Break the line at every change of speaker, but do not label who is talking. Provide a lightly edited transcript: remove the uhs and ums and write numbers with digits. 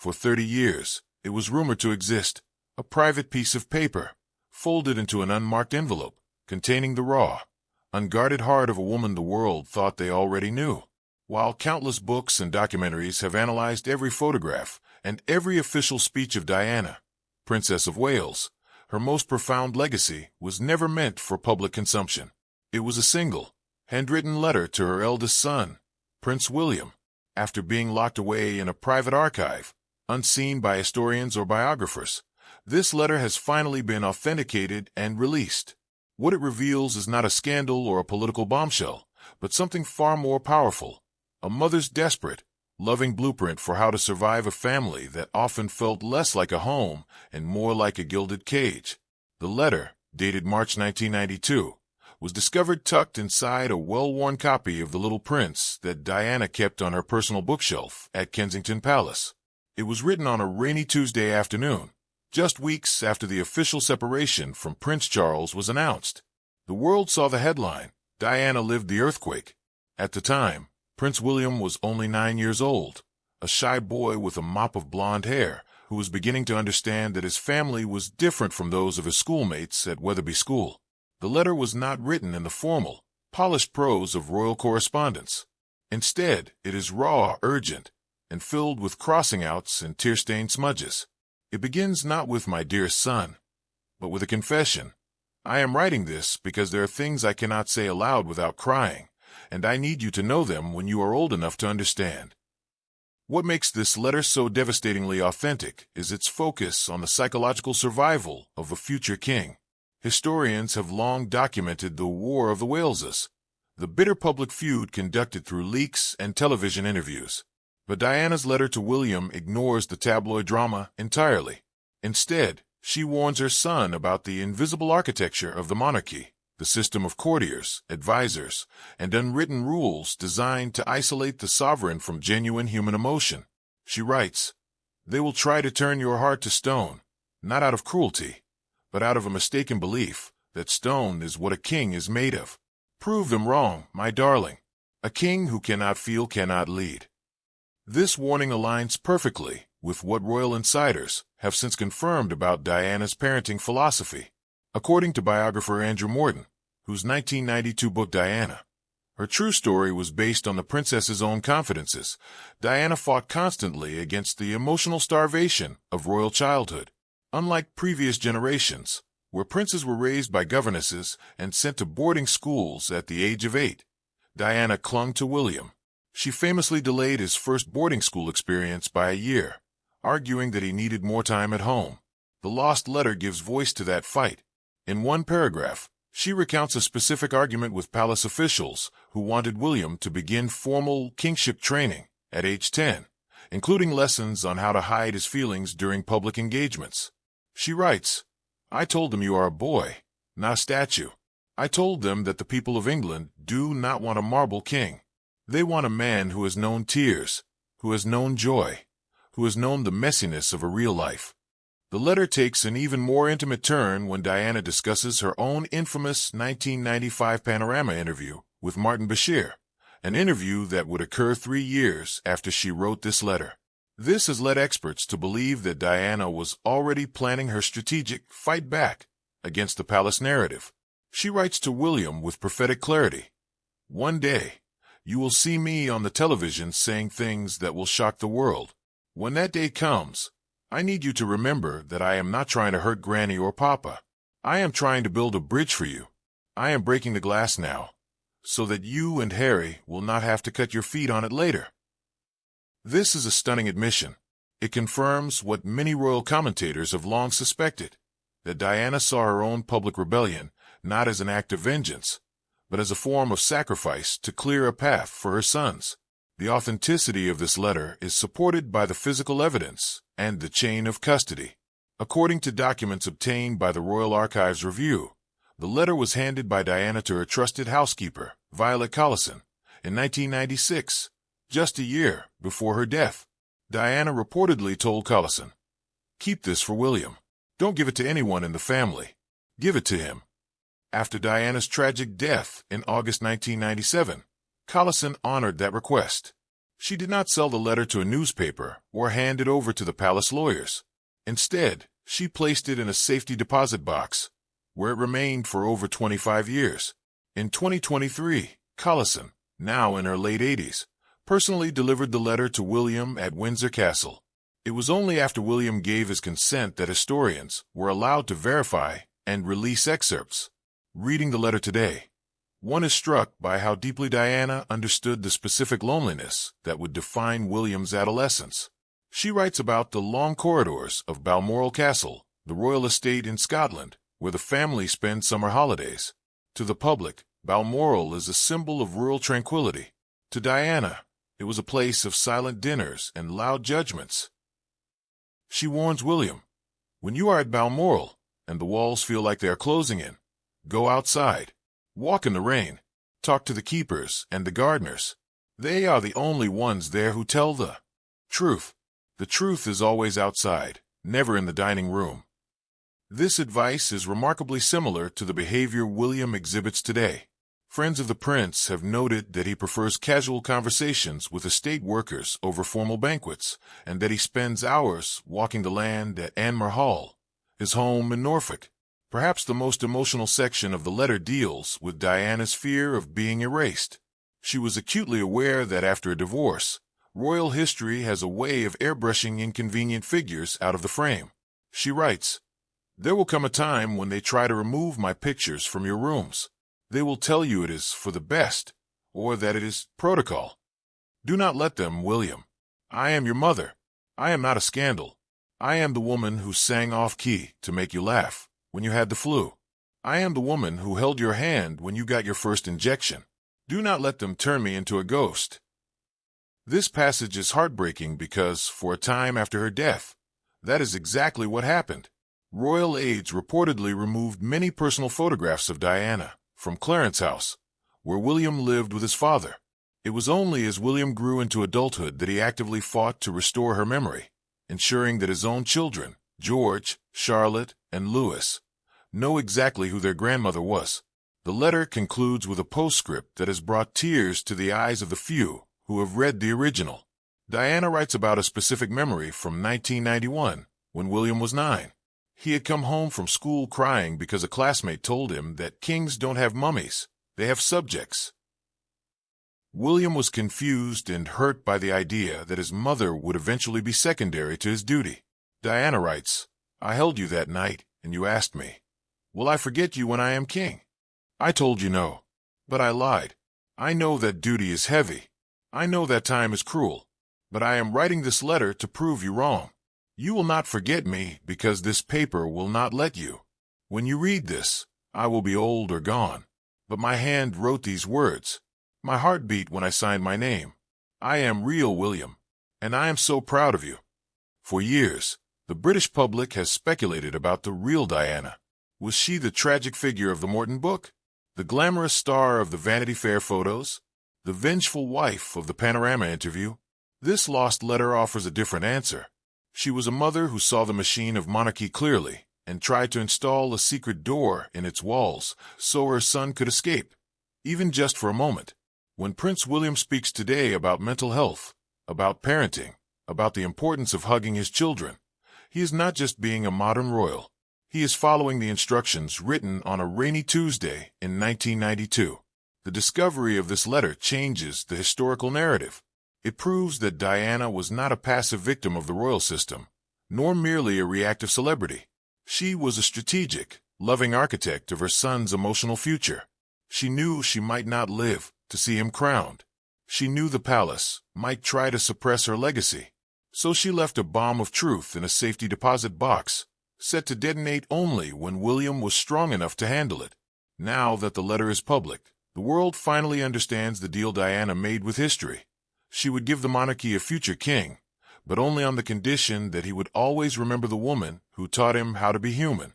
For 30 years, it was rumored to exist, a private piece of paper, folded into an unmarked envelope, containing the raw, unguarded heart of a woman the world thought they already knew. While countless books and documentaries have analyzed every photograph and every official speech of Diana, Princess of Wales, her most profound legacy was never meant for public consumption. It was a single, handwritten letter to her eldest son, Prince William, after being locked away in a private archive, unseen by historians or biographers. This letter has finally been authenticated and released. What it reveals is not a scandal or a political bombshell, but something far more powerful, a mother's desperate, loving blueprint for how to survive a family that often felt less like a home and more like a gilded cage. The letter, dated March 1992, was discovered tucked inside a well-worn copy of The Little Prince that Diana kept on her personal bookshelf at Kensington Palace. It was written on a rainy Tuesday afternoon, just weeks after the official separation from Prince Charles was announced. The world saw the headline, "Diana lived the earthquake." At the time, Prince William was only 9 years old, a shy boy with a mop of blonde hair who was beginning to understand that his family was different from those of his schoolmates at Weatherby School. The letter was not written in the formal, polished prose of royal correspondence. Instead, it is raw, urgent, and filled with crossing-outs and tear-stained smudges. It begins not with "my dear son," but with a confession. "I am writing this because there are things I cannot say aloud without crying, and I need you to know them when you are old enough to understand." What makes this letter so devastatingly authentic is its focus on the psychological survival of a future king. Historians have long documented the War of the Waleses, the bitter public feud conducted through leaks and television interviews. But Diana's letter to William ignores the tabloid drama entirely. Instead, she warns her son about the invisible architecture of the monarchy, the system of courtiers, advisors, and unwritten rules designed to isolate the sovereign from genuine human emotion. She writes, "They will try to turn your heart to stone, not out of cruelty, but out of a mistaken belief that stone is what a king is made of. Prove them wrong, my darling. A king who cannot feel cannot lead." This warning aligns perfectly with what royal insiders have since confirmed about Diana's parenting philosophy. According to biographer Andrew Morton, whose 1992 book Diana, her true story was based on the princess's own confidences, Diana fought constantly against the emotional starvation of royal childhood. Unlike previous generations, where princes were raised by governesses and sent to boarding schools at the age of 8, Diana clung to William. She famously delayed his first boarding school experience by a year, arguing that he needed more time at home. The lost letter gives voice to that fight. In one paragraph, she recounts a specific argument with palace officials who wanted William to begin formal kingship training at age 10, including lessons on how to hide his feelings during public engagements. She writes, "I told them you are a boy, not a statue. I told them that the people of England do not want a marble king. They want a man who has known tears, who has known joy, who has known the messiness of a real life." The letter takes an even more intimate turn when Diana discusses her own infamous 1995 Panorama interview with Martin Bashir, an interview that would occur 3 years after she wrote this letter. This has led experts to believe that Diana was already planning her strategic fight back against the palace narrative. She writes to William with prophetic clarity, "One day, you will see me on the television saying things that will shock the world. When that day comes, I need you to remember that I am not trying to hurt Granny or Papa. I am trying to build a bridge for you. I am breaking the glass now, so that you and Harry will not have to cut your feet on it later." This is a stunning admission. It confirms what many royal commentators have long suspected, that Diana saw her own public rebellion not as an act of vengeance, but as a form of sacrifice to clear a path for her sons. The authenticity of this letter is supported by the physical evidence and the chain of custody. According to documents obtained by the Royal Archives Review, the letter was handed by Diana to her trusted housekeeper, Violet Collison, in 1996, just a year before her death. Diana reportedly told Collison, "Keep this for William. Don't give it to anyone in the family. Give it to him." After Diana's tragic death in August 1997, Collison honored that request. She did not sell the letter to a newspaper or hand it over to the palace lawyers. Instead, she placed it in a safety deposit box, where it remained for over 25 years. In 2023, Collison, now in her late 80s, personally delivered the letter to William at Windsor Castle. It was only after William gave his consent that historians were allowed to verify and release excerpts. Reading the letter today, one is struck by how deeply Diana understood the specific loneliness that would define William's adolescence. She writes about the long corridors of Balmoral Castle, the royal estate in Scotland, where the family spends summer holidays. To the public, Balmoral is a symbol of rural tranquility. To Diana, it was a place of silent dinners and loud judgments. She warns William, "When you are at Balmoral, and the walls feel like they are closing in, go outside. Walk in the rain. Talk to the keepers and the gardeners. They are the only ones there who tell the truth. The truth is always outside, never in the dining room." This advice is remarkably similar to the behavior William exhibits today. Friends of the prince have noted that he prefers casual conversations with estate workers over formal banquets, and that he spends hours walking the land at Anmer Hall, his home in Norfolk. Perhaps the most emotional section of the letter deals with Diana's fear of being erased. She was acutely aware that after a divorce, royal history has a way of airbrushing inconvenient figures out of the frame. She writes, "There will come a time when they try to remove my pictures from your rooms. They will tell you it is for the best, or that it is protocol. Do not let them, William. I am your mother. I am not a scandal. I am the woman who sang off-key to make you laugh when you had the flu. I am the woman who held your hand when you got your first injection. Do not let them turn me into a ghost." This passage is heartbreaking because, for a time after her death, that is exactly what happened. Royal aides reportedly removed many personal photographs of Diana from Clarence House, where William lived with his father. It was only as William grew into adulthood that he actively fought to restore her memory, ensuring that his own children, George, Charlotte, and Louis, know exactly who their grandmother was. The letter concludes with a postscript that has brought tears to the eyes of the few who have read the original. Diana writes about a specific memory from 1991, when William was 9. He had come home from school crying because a classmate told him that kings don't have mummies, they have subjects. William was confused and hurt by the idea that his mother would eventually be secondary to his duty. Diana writes, "I held you that night, and you asked me, 'Will I forget you when I am king?' I told you no, but I lied. I know that duty is heavy. I know that time is cruel, but I am writing this letter to prove you wrong. You will not forget me because this paper will not let you. When you read this, I will be old or gone. But my hand wrote these words. My heart beat when I signed my name. I am real William, and I am so proud of you." For years, the British public has speculated about the real Diana. Was she the tragic figure of the Morton book? The glamorous star of the Vanity Fair photos? The vengeful wife of the Panorama interview? This lost letter offers a different answer. She was a mother who saw the machine of monarchy clearly and tried to install a secret door in its walls so her son could escape, even just for a moment. When Prince William speaks today about mental health, about parenting, about the importance of hugging his children, he is not just being a modern royal. He is following the instructions written on a rainy Tuesday in 1992. The discovery of this letter changes the historical narrative. It proves that Diana was not a passive victim of the royal system, nor merely a reactive celebrity. She was a strategic, loving architect of her son's emotional future. She knew she might not live to see him crowned. She knew the palace might try to suppress her legacy. So she left a bomb of truth in a safety deposit box, set to detonate only when William was strong enough to handle it. Now that the letter is public, the world finally understands the deal Diana made with history. She would give the monarchy a future king, but only on the condition that he would always remember the woman who taught him how to be human.